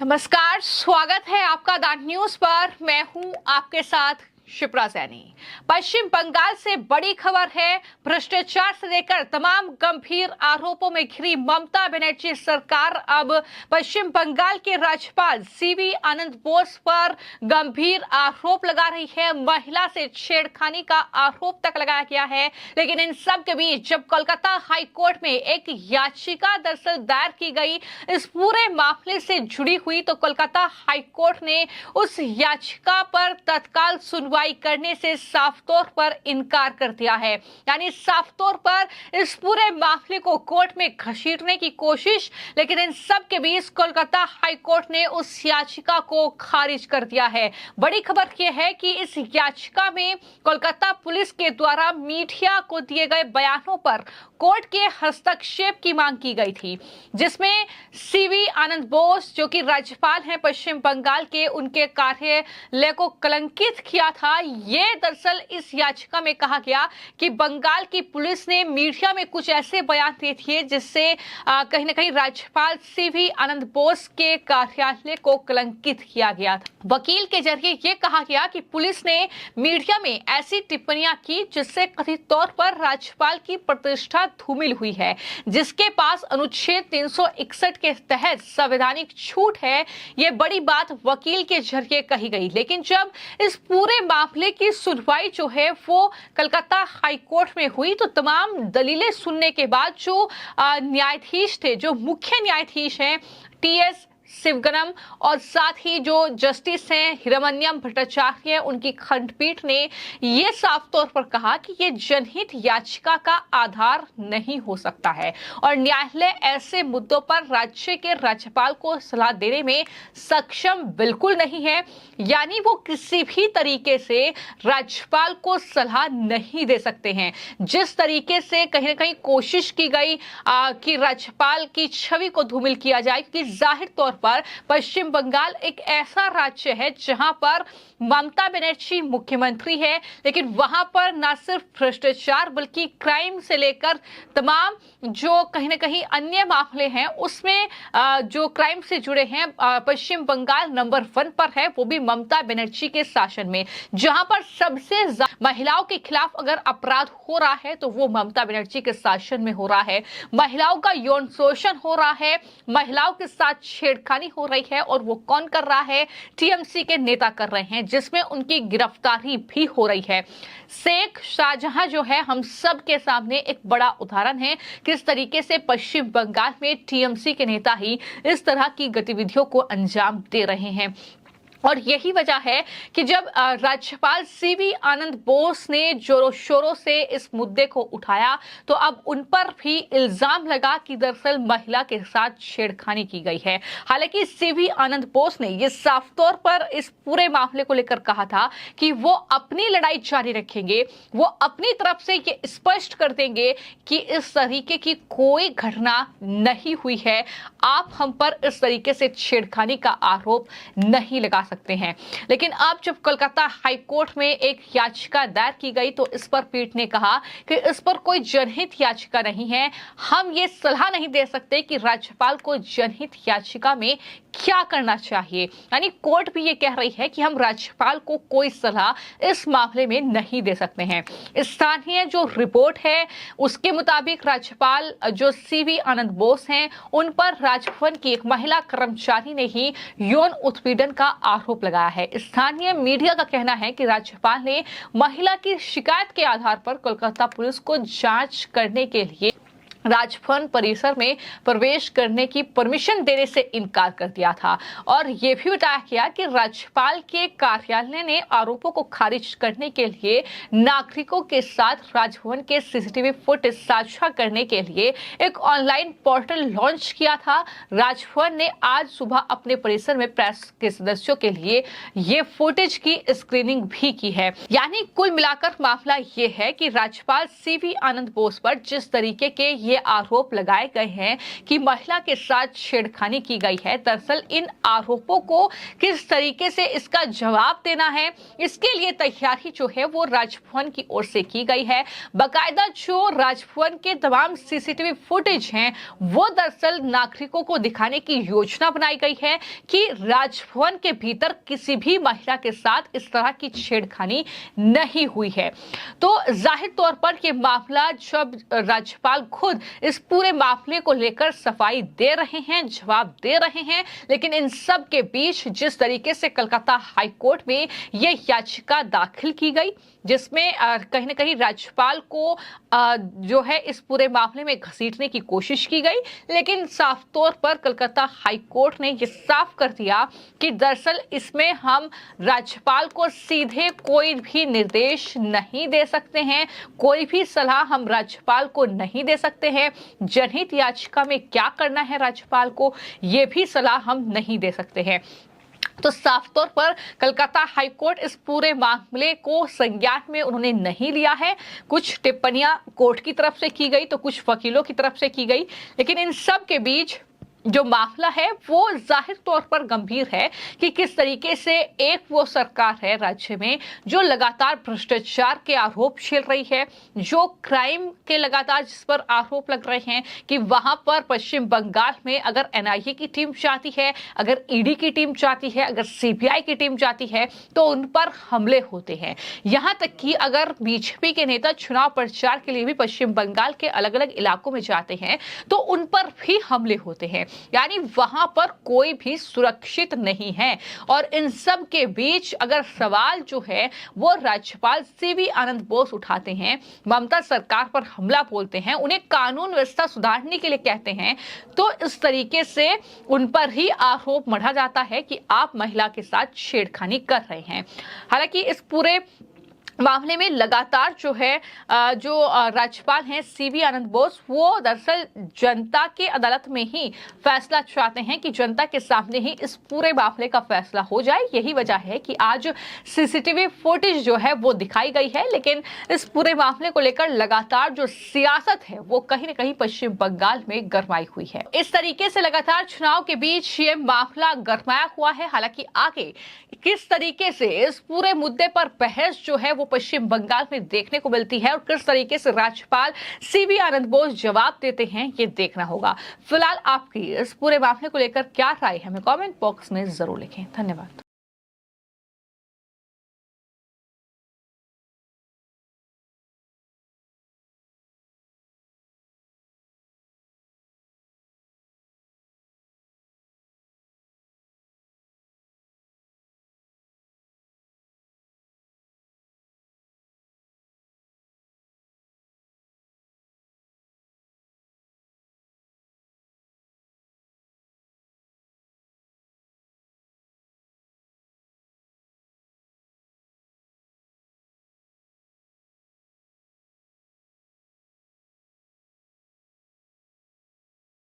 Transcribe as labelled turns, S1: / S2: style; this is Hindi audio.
S1: नमस्कार, स्वागत है आपका द न्यूज पर। मैं हूं आपके साथ शिप्रा सैनी। पश्चिम बंगाल से बड़ी खबर है। भ्रष्टाचार से लेकर तमाम गंभीर आरोपों में घिरी ममता बनर्जी सरकार अब पश्चिम बंगाल के राज्यपाल सीवी आनंद बोस पर गंभीर आरोप लगा रही है। महिला से छेड़खानी का आरोप तक लगाया गया है। लेकिन इन सब के बीच जब कोलकाता हाई कोर्ट में एक याचिका दरअसल दायर की गई इस पूरे मामले से जुड़ी हुई, तो कोलकाता हाई कोर्ट ने उस याचिका पर तत्काल सुनवाई करने से साफ तौर पर इनकार कर दिया है। यानी साफ तौर पर इस पूरे मामले को कोर्ट में घसीटने की कोशिश। लेकिन इन सब के बीच कोलकाता हाई कोर्ट ने उस याचिका को खारिज कर दिया है। बड़ी खबर यह है कि इस याचिका में कोलकाता पुलिस के द्वारा मीडिया को दिए गए बयानों पर कोर्ट के हस्तक्षेप की मांग की गई थी, जिसमें सीवी आनंद बोस जो कि राज्यपाल हैं पश्चिम बंगाल के, उनके कार्यालय को कलंकित किया था। ये दरअसल इस याचिका में कहा गया कि बंगाल की पुलिस ने मीडिया में कुछ ऐसे बयान दिए थे जिससे कहीं ना कहीं राज्यपाल सीवी आनंद बोस के कार्यालय को कलंकित किया गया था। वकील के जरिए ये कहा गया कि पुलिस ने मीडिया में ऐसी टिप्पणियां की जिससे कथित तौर पर राज्यपाल की प्रतिष्ठा धूमिल हुई है, जिसके पास अनुच्छेद 361 के तहत संवैधानिक छूट है। ये बड़ी बात वकील के जरिए कही गई। लेकिन जब इस पूरे मामले की सुनवाई जो है वो कलकत्ता हाई कोर्ट में हुई, तो तमाम दलीलें सुनने के बाद जो न्यायाधीश थे, जो मुख्य न्यायाधीश हैं टीएस शिवगनम और साथ ही जो जस्टिस हैं हिरमन्यम भट्टाचार्य, उनकी खंडपीठ ने ये साफ तौर पर कहा कि ये जनहित याचिका का आधार नहीं हो सकता है और न्यायालय ऐसे मुद्दों पर राज्य के राज्यपाल को सलाह देने में सक्षम बिल्कुल नहीं है। यानी वो किसी भी तरीके से राज्यपाल को सलाह नहीं दे सकते हैं। जिस तरीके से कहीं ना कहीं कोशिश की गई कि राज्यपाल की छवि को धूमिल किया जाए, क्योंकि जाहिर तौर पर पश्चिम बंगाल एक ऐसा राज्य है जहां पर ममता बनर्जी मुख्यमंत्री है, लेकिन वहां पर न सिर्फ भ्रष्टाचार बल्कि क्राइम से लेकर तमाम जो कहीं ना कहीं अन्य मामले हैं उसमें जो क्राइम से जुड़े हैं पश्चिम बंगाल नंबर 1 पर है, वो भी ममता बनर्जी के शासन में। जहां पर सबसे महिलाओं के खिलाफ अगर अपराध हो रहा है तो वो ममता बनर्जी के शासन में हो रहा है। महिलाओं का यौन शोषण हो रहा है, महिलाओं के साथ छेड़खानी हो रही है और वो कौन कर रहा है? टीएमसी के नेता कर रहे हैं, जिसमें उनकी गिरफ्तारी भी हो रही है। शेख शाहजहां जो है हम सब के सामने एक बड़ा उदाहरण है किस तरीके से पश्चिम बंगाल में टीएमसी के नेता ही इस तरह की गतिविधियों को अंजाम दे रहे हैं। और यही वजह है कि जब राज्यपाल सीवी आनंद बोस ने जोरों शोरों से इस मुद्दे को उठाया तो अब उन पर भी इल्जाम लगा कि दरअसल महिला के साथ छेड़खानी की गई है। हालांकि सीवी आनंद बोस ने ये साफ तौर पर इस पूरे मामले को लेकर कहा था कि वो अपनी लड़ाई जारी रखेंगे, वो अपनी तरफ से ये स्पष्ट कर देंगे कि इस तरीके की कोई घटना नहीं हुई है। आप हम पर इस तरीके से छेड़खानी का आरोप नहीं लगा सकते हैं। लेकिन अब जब कोलकाता हाई कोर्ट में एक याचिका दायर की गई तो इस पर पीठ ने कहा कि इस पर कोई जनहित याचिका नहीं है। हम ये सलाह नहीं दे सकते कि राज्यपाल को जनहित याचिका में क्या करना चाहिए। यानी कोर्ट भी ये कह रही है कि हम राज्यपाल को कोई सलाह इस मामले में नहीं दे सकते हैं। स्थानीय जो रिपोर्ट है उसके मुताबिक राज्यपाल जो सीवी आनंद बोस हैं उन पर राजभवन की एक महिला कर्मचारी ने ही यौन उत्पीड़न का आरोप लगाया है। स्थानीय मीडिया का कहना है कि राज्यपाल ने महिला की शिकायत के आधार पर कोलकाता पुलिस को जांच करने के लिए राजभवन परिसर में प्रवेश करने की परमिशन देने से इनकार कर दिया था। और यह भी बताया गया कि राज्यपाल के कार्यालय ने आरोपों को खारिज करने के लिए नागरिकों के साथ राजभवन के सीसीटीवी फुटेज साझा करने के लिए एक ऑनलाइन पोर्टल लॉन्च किया था। राजभवन ने आज सुबह अपने परिसर में प्रेस के सदस्यों के लिए ये फुटेज की स्क्रीनिंग भी की है। यानी कुल मिलाकर मामला ये है कि राज्यपाल सीवी आनंद बोस पर जिस तरीके के ये आरोप लगाए गए हैं कि महिला के साथ छेड़खानी की गई है। दरअसल इन आरोपों को किस तरीके से इसका जवाब देना है, इसके लिए तैयारी जो है वो राजभवन की ओर से की गई है। बाकायदा जो राजभवन के तमाम सीसीटीवी फुटेज हैं वो दरअसल नागरिकों को दिखाने की योजना बनाई गई है कि राजभवन के भीतर किसी भी महिला के साथ इस तरह की छेड़खानी नहीं हुई है। तो जाहिर तौर पर यह मामला जब राज्यपाल खुद इस पूरे मामले को लेकर सफाई दे रहे हैं, जवाब दे रहे हैं, लेकिन इन सब के बीच जिस तरीके से कलकत्ता हाई कोर्ट में यह याचिका दाखिल की गई, जिसमें कहीं ना कहीं राज्यपाल को जो है इस पूरे मामले में घसीटने की कोशिश की गई, लेकिन साफ तौर पर कलकत्ता हाई कोर्ट ने यह साफ कर दिया कि दरअसल इसमें हम राज्यपाल को सीधे कोई भी निर्देश नहीं दे सकते हैं, कोई भी सलाह हम राज्यपाल को नहीं दे सकते हैं। जनहित याचिका में क्या करना है राज्यपाल को, यह भी सलाह हम नहीं दे सकते हैं। तो साफ तौर पर कलकत्ता हाई कोर्ट इस पूरे मामले को संज्ञान में उन्होंने नहीं लिया है। कुछ टिप्पणियां कोर्ट की तरफ से की गई तो कुछ वकीलों की तरफ से की गई, लेकिन इन सब के बीच जो मामला है वो जाहिर तौर पर गंभीर है कि किस तरीके से एक वो सरकार है राज्य में जो लगातार भ्रष्टाचार के आरोप झेल रही है, जो क्राइम के लगातार जिस पर आरोप लग रहे हैं कि वहां पर पश्चिम बंगाल में अगर एनआईए की टीम जाती है, अगर ईडी की टीम जाती है, अगर सीबीआई की टीम जाती है तो उन पर हमले होते हैं। यहां तक कि अगर बीजेपी के नेता चुनाव प्रचार के लिए भी पश्चिम बंगाल के अलग अलग इलाकों में जाते हैं तो उन पर भी हमले होते हैं, यानी वहां पर कोई भी सुरक्षित नहीं है। और इन सब के बीच अगर सवाल जो है वो राज्यपाल सीवी आनंद बोस उठाते हैं, ममता सरकार पर हमला बोलते हैं, उन्हें कानून व्यवस्था सुधारने के लिए कहते हैं, तो इस तरीके से उन पर ही आरोप मढ़ा जाता है कि आप महिला के साथ छेड़खानी कर रहे हैं। हालांकि इस पूरे मामले में लगातार जो है जो राज्यपाल हैं सीवी आनंद बोस वो दरअसल जनता के अदालत में ही फैसला चाहते हैं कि जनता के सामने ही इस पूरे मामले का फैसला हो जाए। यही वजह है कि आज सीसीटीवी फुटेज जो है वो दिखाई गई है, लेकिन इस पूरे मामले को लेकर लगातार जो सियासत है वो कहीं ना कहीं पश्चिम बंगाल में गरमाई हुई है। इस तरीके से लगातार चुनाव के बीच ये मामला गरमाया हुआ है। हालांकि आगे किस तरीके से इस पूरे मुद्दे पर बहस जो है वो पश्चिम बंगाल में देखने को मिलती है और किस तरीके से राज्यपाल सीवी आनंद बोस जवाब देते हैं ये देखना होगा। फिलहाल आपकी इस पूरे मामले को लेकर क्या राय है हमें कमेंट बॉक्स में जरूर लिखें। धन्यवाद।